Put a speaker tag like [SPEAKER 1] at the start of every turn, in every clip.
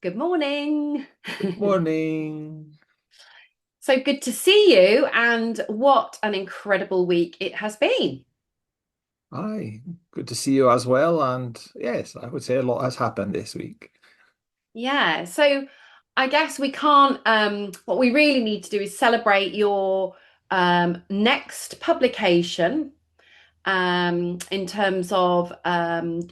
[SPEAKER 1] Good morning.
[SPEAKER 2] Morning.
[SPEAKER 1] So good to see you, and what an incredible week it has been.
[SPEAKER 2] Hi, good to see you as well. And yes, I would say a lot has happened this week.
[SPEAKER 1] Yeah, so I guess we can't, what we really need to do is celebrate your next publication in terms of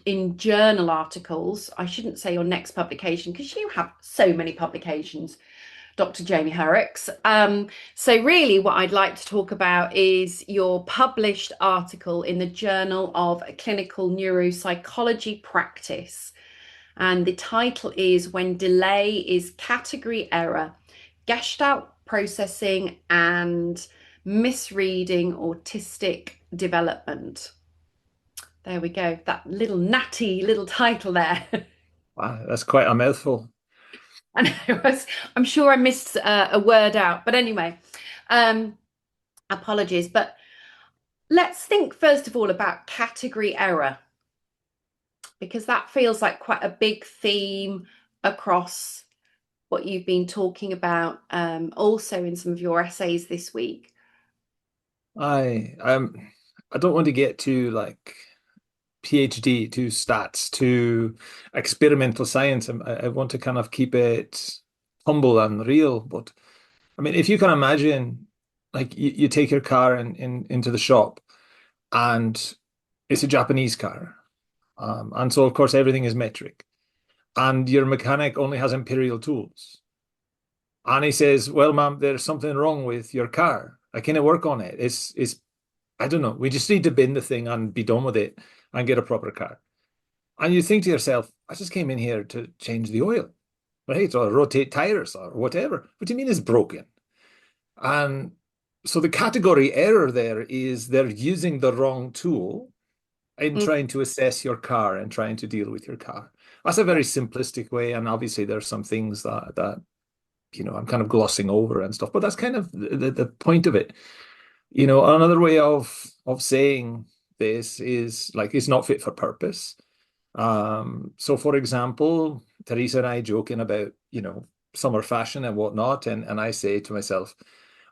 [SPEAKER 1] in journal articles. I shouldn't say your next publication because you have so many publications. Dr. Jaime Herricks. So really what I'd like to talk about is your published article in the Journal of Clinical Neuropsychology Practice. And the title is When Delay is Category Error, Gestalt Processing and Misreading Autistic Development. There we go. That little natty little title there.
[SPEAKER 2] Wow, that's quite a mouthful.
[SPEAKER 1] And I'm sure I missed a word out. But anyway, um, apologies. But let's think first of all about category error, because that feels like quite a big theme across what you've been talking about, also in some of your essays this week.
[SPEAKER 2] I don't want to get to like PhD, to stats, to experimental science. I want to kind of keep it humble and real. But I mean, if you can imagine, like you take your car into the shop and it's a Japanese car. And so of course everything is metric. And your mechanic only has imperial tools. And he says, "Well, ma'am, there's something wrong with your car. I can't work on it. It's I don't know. We just need to bin the thing and be done with it and get a proper car." And you think to yourself, "I just came in here to change the oil, right? Or rotate tires or whatever. What do you mean it's broken?" And so the category error there is they're using the wrong tool in
[SPEAKER 1] Mm,
[SPEAKER 2] trying to assess your car and trying to deal with your car. That's a
[SPEAKER 1] yeah,
[SPEAKER 2] very simplistic way, and obviously there's some things that I'm kind of glossing over and stuff, but that's kind of the point of it. Another way of saying this is like it's not fit for purpose. So for example, Teresa and I joking about, summer fashion and whatnot, and I say to myself,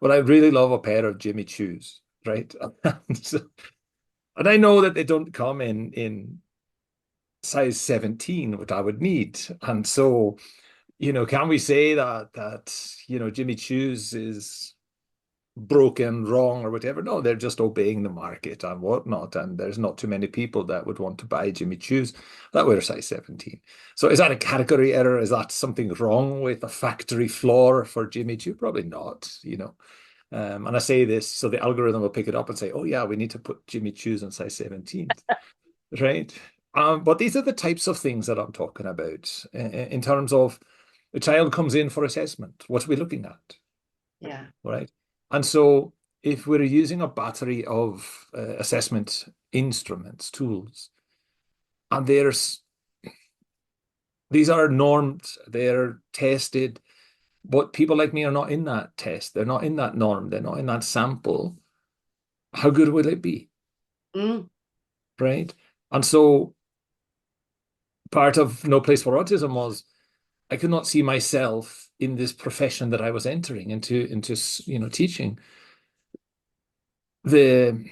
[SPEAKER 2] well, I really love a pair of Jimmy Choos, right? And I know that they don't come in size 17, which I would need. And so, can we say that Jimmy Choo's is broken, wrong, or whatever? No, they're just obeying the market and whatnot. And there's not too many people that would want to buy Jimmy Choo's that wear size 17. So is that a category error? Is that something wrong with the factory floor for Jimmy Choo? Probably not. And I say this so the algorithm will pick it up and say, oh yeah, we need to put Jimmy Choo's in size 17. Right. But these are the types of things that I'm talking about in terms of the child comes in for assessment. What are we looking at?
[SPEAKER 1] yeah,
[SPEAKER 2] Right. And so if we're using a battery of assessment instruments, tools, and these are normed, they're tested, but people like me are not in that test. They're not in that norm. They're not in that sample. How good will it be?
[SPEAKER 1] mm,
[SPEAKER 2] Right. And so part of No Place for Autism was I could not see myself in this profession that I was entering into teaching. The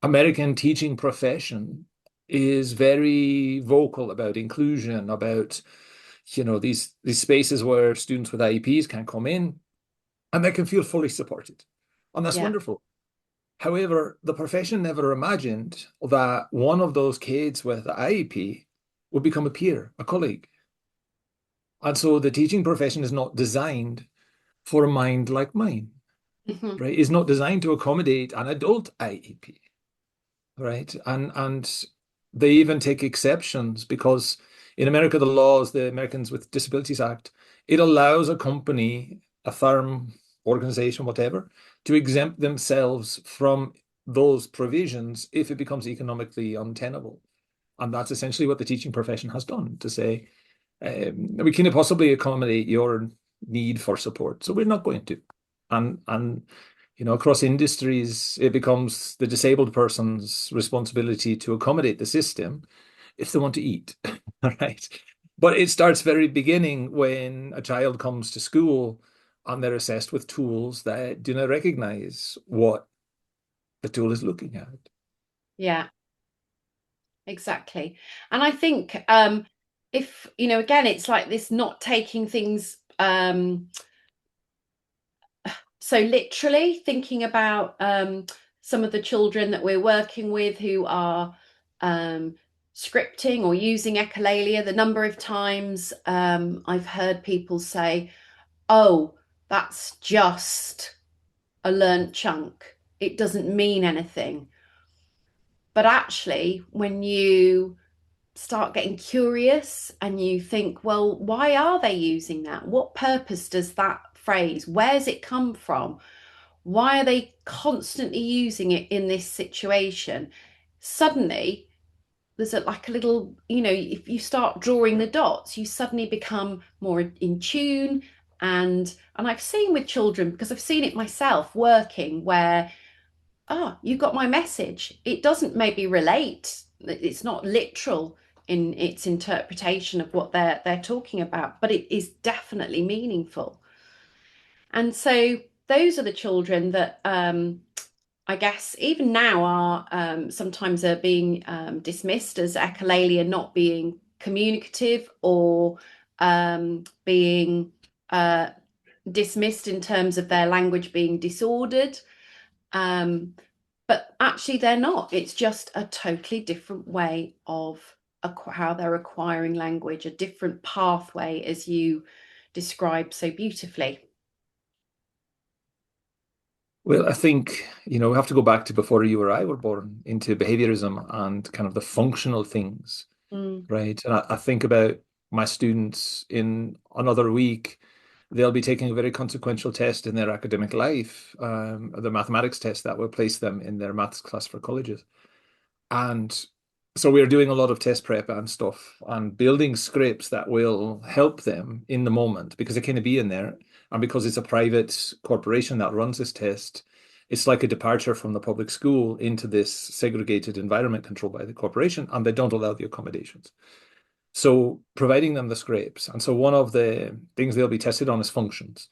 [SPEAKER 2] American teaching profession is very vocal about inclusion, about these spaces where students with IEPs can come in and they can feel fully supported. And that's
[SPEAKER 1] yeah,
[SPEAKER 2] wonderful. However, the profession never imagined that one of those kids with the IEP would become a peer, a colleague. And so the teaching profession is not designed for a mind like mine,
[SPEAKER 1] mhm,
[SPEAKER 2] right? It's not designed to accommodate an adult IEP, right? And they even take exceptions because in America, the laws, the Americans with Disabilities Act, it allows a company, a firm, organization, whatever, to exempt themselves from those provisions if it becomes economically untenable. And that's essentially what the teaching profession has done to say, we can possibly accommodate your need for support. So we're not going to. And across industries, it becomes the disabled person's responsibility to accommodate the system if they want to eat. All right. But it starts very beginning when a child comes to school and they're assessed with tools that do not recognize what the tool is looking at.
[SPEAKER 1] Yeah, exactly. And I think if, again, it's like this not taking things so literally, thinking about some of the children that we're working with who are um, scripting or using echolalia, the number of times I've heard people say, oh, that's just a learnt chunk. It doesn't mean anything. But actually, when you start getting curious and you think, well, why are they using that? What purpose does that phrase? Where's it come from? Why are they constantly using it in this situation? Suddenly, there's like a little, if you start drawing the dots, you suddenly become more in tune. And I've seen with children, because I've seen it myself working, where you got my message. It doesn't maybe relate. It's not literal in its interpretation of what they're talking about, but it is definitely meaningful. And so those are the children that I guess even now are sometimes are being dismissed as echolalia, not being communicative, or being dismissed in terms of their language being disordered. Um, but actually, they're not. It's just a totally different way of how they're acquiring language, a different pathway, as you described so beautifully.
[SPEAKER 2] Well, I think, we have to go back to before you or I were born into behaviorism and kind of the functional things,
[SPEAKER 1] Mm,
[SPEAKER 2] right? And I think about my students in another week, they'll be taking a very consequential test in their academic life, the mathematics test that will place them in their maths class for colleges. And so we're doing a lot of test prep and stuff and building scripts that will help them in the moment because they kind of be in there. And because it's a private corporation that runs this test, it's like a departure from the public school into this segregated environment controlled by the corporation, and they don't allow the accommodations. So providing them the scripts. And so one of the things they'll be tested on is functions.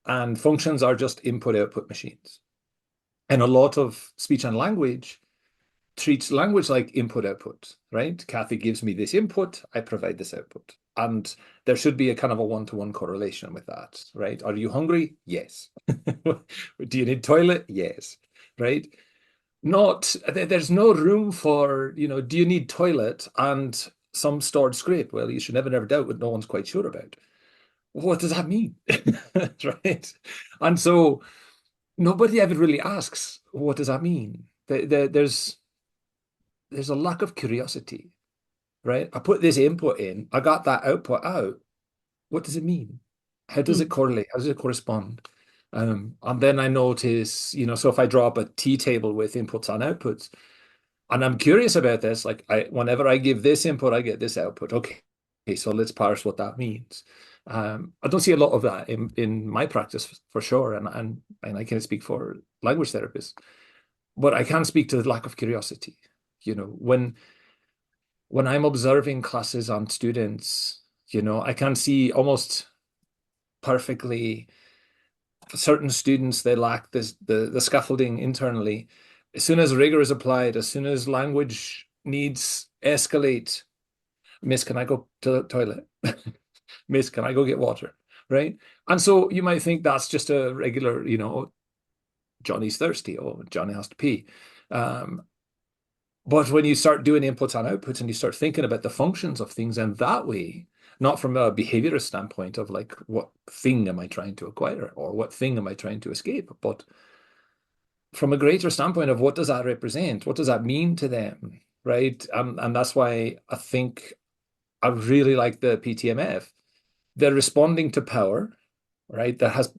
[SPEAKER 2] And functions are just input output machines. And a lot of speech and language treats language like input output, right? Cathy gives me this input, I provide this output. And there should be a kind of a one-to-one correlation with that, right? Are you hungry? Yes. Do you need toilet? Yes. Right? Not, there's no room for, do you need toilet and some stored script? Well, you should never doubt what no one's quite sure about. What does that mean? Right? And so nobody ever really asks, what does that mean? There's a lack of curiosity, right? I put this input in, I got that output out. What does it mean? How does it
[SPEAKER 1] mm,
[SPEAKER 2] correlate? How does it correspond? And then I notice, so if I draw up a T table with inputs and outputs, and I'm curious about this, like whenever I give this input, I get this output. Okay, so let's parse what that means. I don't see a lot of that in my practice for sure, and I can't speak for language therapists, but I can speak to the lack of curiosity. When I'm observing classes on students, I can see almost perfectly certain students, they lack the scaffolding internally. As soon as rigor is applied, as soon as language needs escalate, Miss, can I go to the toilet? Miss, can I go get water? Right? And so you might think that's just a regular, Johnny's thirsty, or Johnny has to pee. Um, But when you start doing inputs and outputs and you start thinking about the functions of things in that way, not from a behaviorist standpoint of like, what thing am I trying to acquire or what thing am I trying to escape, but from a greater standpoint of what does that represent? What does that mean to them? Right. And that's why I think I really like the PTMF. They're responding to power, right? That has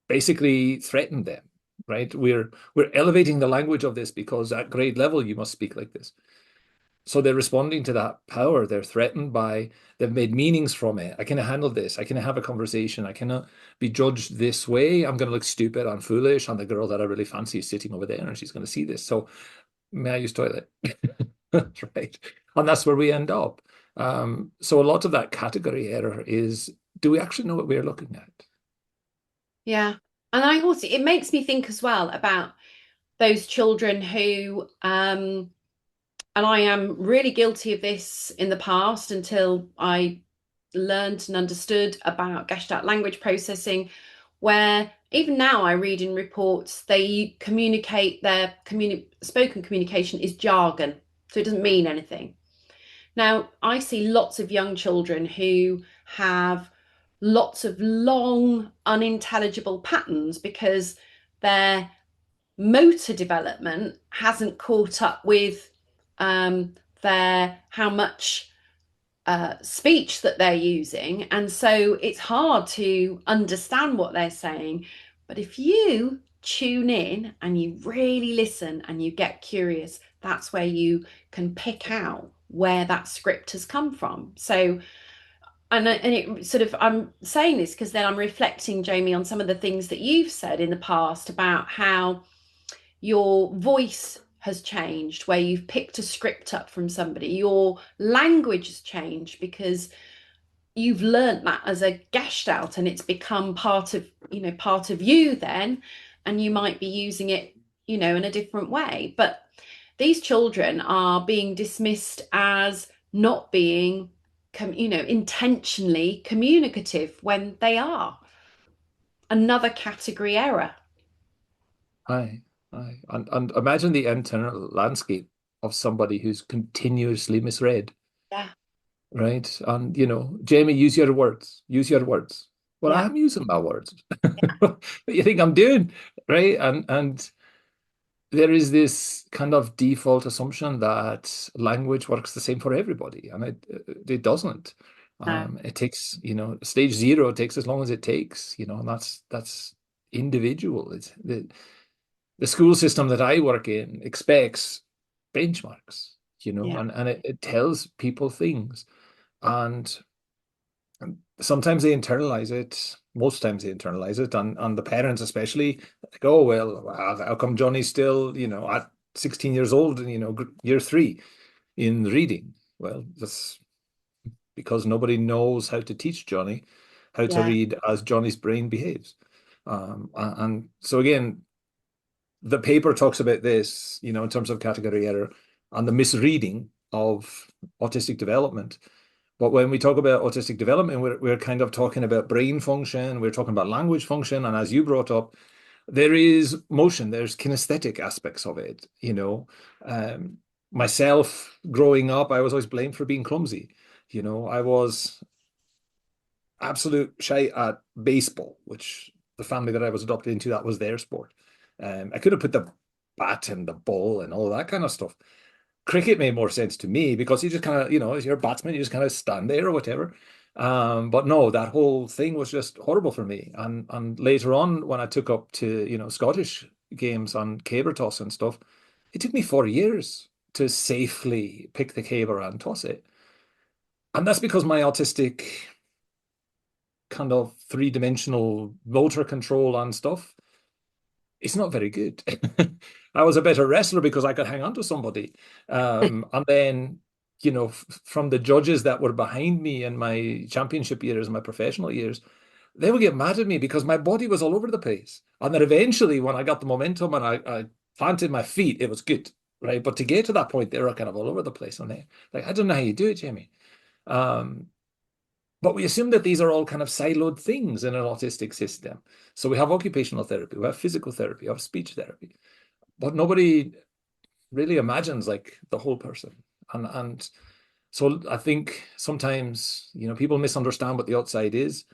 [SPEAKER 2] basically threatened them, right? We're elevating the language of this because at grade level you must speak like this. So they're responding to that power. They're threatened by, they've made meanings from it. I cannot handle this. I cannot have a conversation. I cannot be judged this way. I'm going to look stupid and foolish. And the girl that I really fancy is sitting over there and she's going to see this. So may I use toilet? Right. And that's where we end up. So a lot of that category error is, do we actually know what we're looking at?
[SPEAKER 1] Yeah. And I also, it makes me think as well about those children who, and I am really guilty of this in the past until I learned and understood about Gestalt language processing, where even now I read in reports they communicate their spoken communication is jargon, so it doesn't mean anything. Now, I see lots of young children who have lots of long, unintelligible patterns because their motor development hasn't caught up with their how much speech that they're using. And so it's hard to understand what they're saying. But if you tune in and you really listen and you get curious, that's where you can pick out where that script has come from. So, and it sort of, I'm saying this because then I'm reflecting, Jamie, on some of the things that you've said in the past about how your voice has changed, where you've picked a script up from somebody, your language has changed because you've learnt that as a gestalt and it's become part of, part of you then, and you might be using it, in a different way. But these children are being dismissed as not being intentionally communicative when they are. Another category error.
[SPEAKER 2] Aye, aye. And imagine the internal landscape of somebody who's continuously misread,
[SPEAKER 1] Yeah.
[SPEAKER 2] right? And, Jamie, use your words, use your words. Well,
[SPEAKER 1] Yeah.
[SPEAKER 2] I'm using my words. What you think I'm doing, right? And there is this kind of default assumption that language works the same for everybody, and it doesn't.
[SPEAKER 1] No.
[SPEAKER 2] It takes, stage zero takes as long as it takes, and that's individual. It's the school system that I work in expects benchmarks,
[SPEAKER 1] Yeah.
[SPEAKER 2] and it tells people things. And sometimes they internalize it, most times they internalize it, and the parents especially, like, oh, well, how come Johnny's still, at 16 years old and, year three in reading? Well, that's because nobody knows how to teach Johnny how to
[SPEAKER 1] Yeah.
[SPEAKER 2] read as Johnny's brain behaves. And so again, the paper talks about this, in terms of category error and the misreading of autistic development. But when we talk about autistic development, we're kind of talking about brain function, we're talking about language function, and as you brought up, there is motion, there's kinesthetic aspects of it. Myself growing up, I was always blamed for being clumsy. I was absolute shy at baseball, which the family that I was adopted into, that was their sport. I could have put the bat and the ball and all that kind of stuff. Cricket made more sense to me because you just kind of, as you're a batsman, you just kind of stand there or whatever. But no, that whole thing was just horrible for me. And later on, when I took up to, Scottish games on caber toss and stuff, it took me 4 years to safely pick the caber and toss it. And that's because my autistic kind of three-dimensional motor control and stuff, it's not very good. I was a better wrestler because I could hang on to somebody. And then, from the judges that were behind me in my championship years, my professional years, they would get mad at me because my body was all over the place. And then eventually, when I got the momentum and I planted my feet, it was good, right? But to get to that point, they were kind of all over the place. And they, like, I don't know how you do it, Jamie. Um, but we assume that these are all kind of siloed things in an autistic system. So we have occupational therapy, we have physical therapy, we have speech therapy, but nobody really imagines like the whole person. And so I think sometimes, people misunderstand what the outside is.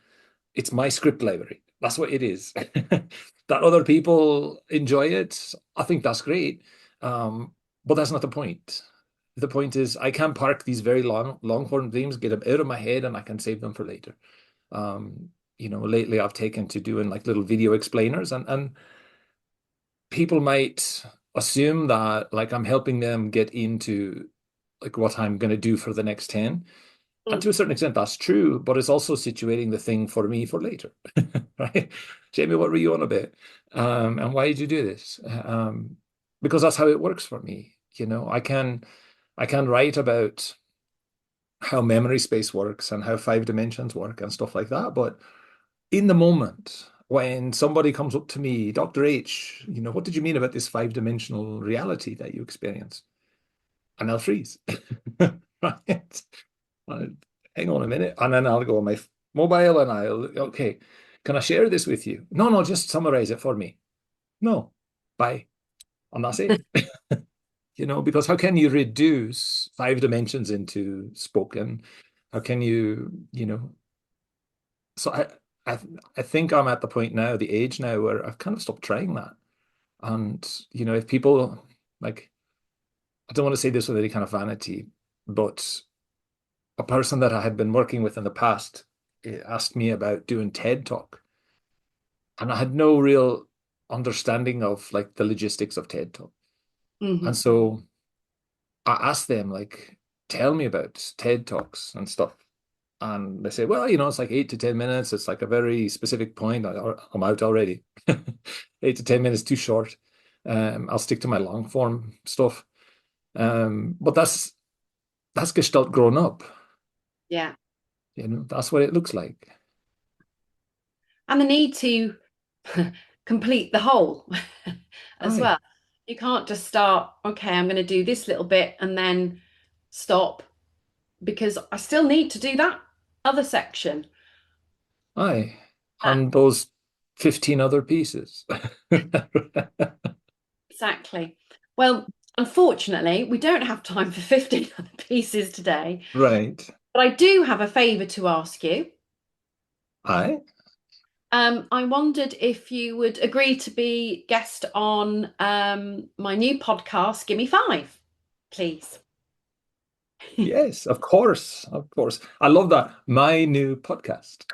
[SPEAKER 2] It's my script library. That's what it is. That other people enjoy it, I think that's great. But that's not the point. The point is I can park these very longhorn themes, get them out of my head, and I can save them for later. Lately I've taken to doing like little video explainers, and people might assume that like I'm helping them get into like what I'm going to do for the next 10. And
[SPEAKER 1] Mm.
[SPEAKER 2] to a certain extent, that's true, but it's also situating the thing for me for later, right? Jamie, what were you on about? And why did you do this? Because that's how it works for me. I can write about how memory space works and how five dimensions work and stuff like that. But in the moment, when somebody comes up to me, Dr. H, what did you mean about this five-dimensional reality that you experience? And I'll freeze. Right? I'll, hang on a minute. And then I'll go on my mobile and okay, can I share this with you? No, no, just summarize it for me. No, bye. And that's it. Because how can you reduce five dimensions into spoken? How can so I I think I'm at the point now, the age now where I've kind of stopped trying that. And if people like, I don't want to say this with any kind of vanity, but a person that I had been working with in the past asked me about doing TED Talk, and I had no real understanding of like the logistics of TED Talk. And
[SPEAKER 1] Hmm.
[SPEAKER 2] so I asked them like, tell me about TED Talks and stuff. And they say, well, it's like 8 to 10 minutes. It's like a very specific point. I'm out already. 8 to 10 minutes too short. I'll stick to my long form stuff. But that's Gestalt grown up.
[SPEAKER 1] Yeah.
[SPEAKER 2] That's what it looks like.
[SPEAKER 1] And the need to complete the whole as
[SPEAKER 2] Aye,
[SPEAKER 1] well. You can't just start, okay, I'm going to do this little bit and then stop because I still need to do that other section.
[SPEAKER 2] aye.
[SPEAKER 1] That
[SPEAKER 2] And those 15 other pieces.
[SPEAKER 1] exactly. Well, unfortunately, we don't have time for 15 other pieces today,
[SPEAKER 2] Right.
[SPEAKER 1] but I do have a favour to ask you.
[SPEAKER 2] Aye.
[SPEAKER 1] I wondered if you would agree to be guest on my new podcast, Gimme Five, please.
[SPEAKER 2] Yes, of course. Of course. I love that. My new podcast.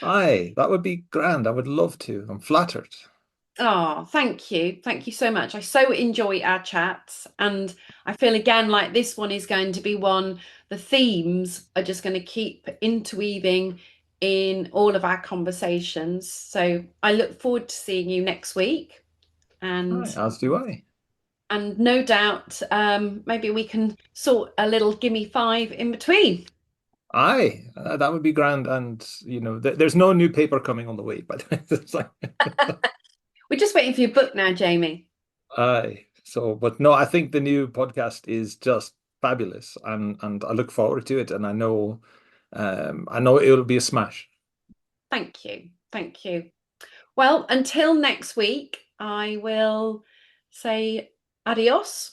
[SPEAKER 2] Aye, that would be grand. I would love to. I'm flattered.
[SPEAKER 1] Oh, thank you. Thank you so much. I so enjoy our chats. And I feel again like this one is going to be one, the themes are just going to keep interweaving in all of our conversations. So I look forward to seeing you next week.
[SPEAKER 2] Aye,
[SPEAKER 1] And
[SPEAKER 2] as do I.
[SPEAKER 1] no doubt maybe we can sort a little gimme five in between.
[SPEAKER 2] Aye, that would be grand. And, there's no new paper coming on the way, but it's like,
[SPEAKER 1] We're just waiting for your book now, Jamie.
[SPEAKER 2] aye. So, but no, I think the new podcast is just fabulous, and I look forward to it. And I know it'll be a smash.
[SPEAKER 1] Thank you. Thank you. Well, until next week, I will say adios.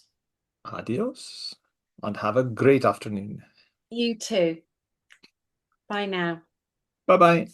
[SPEAKER 2] Adios, and have a great afternoon.
[SPEAKER 1] You too. Bye now.
[SPEAKER 2] Bye bye.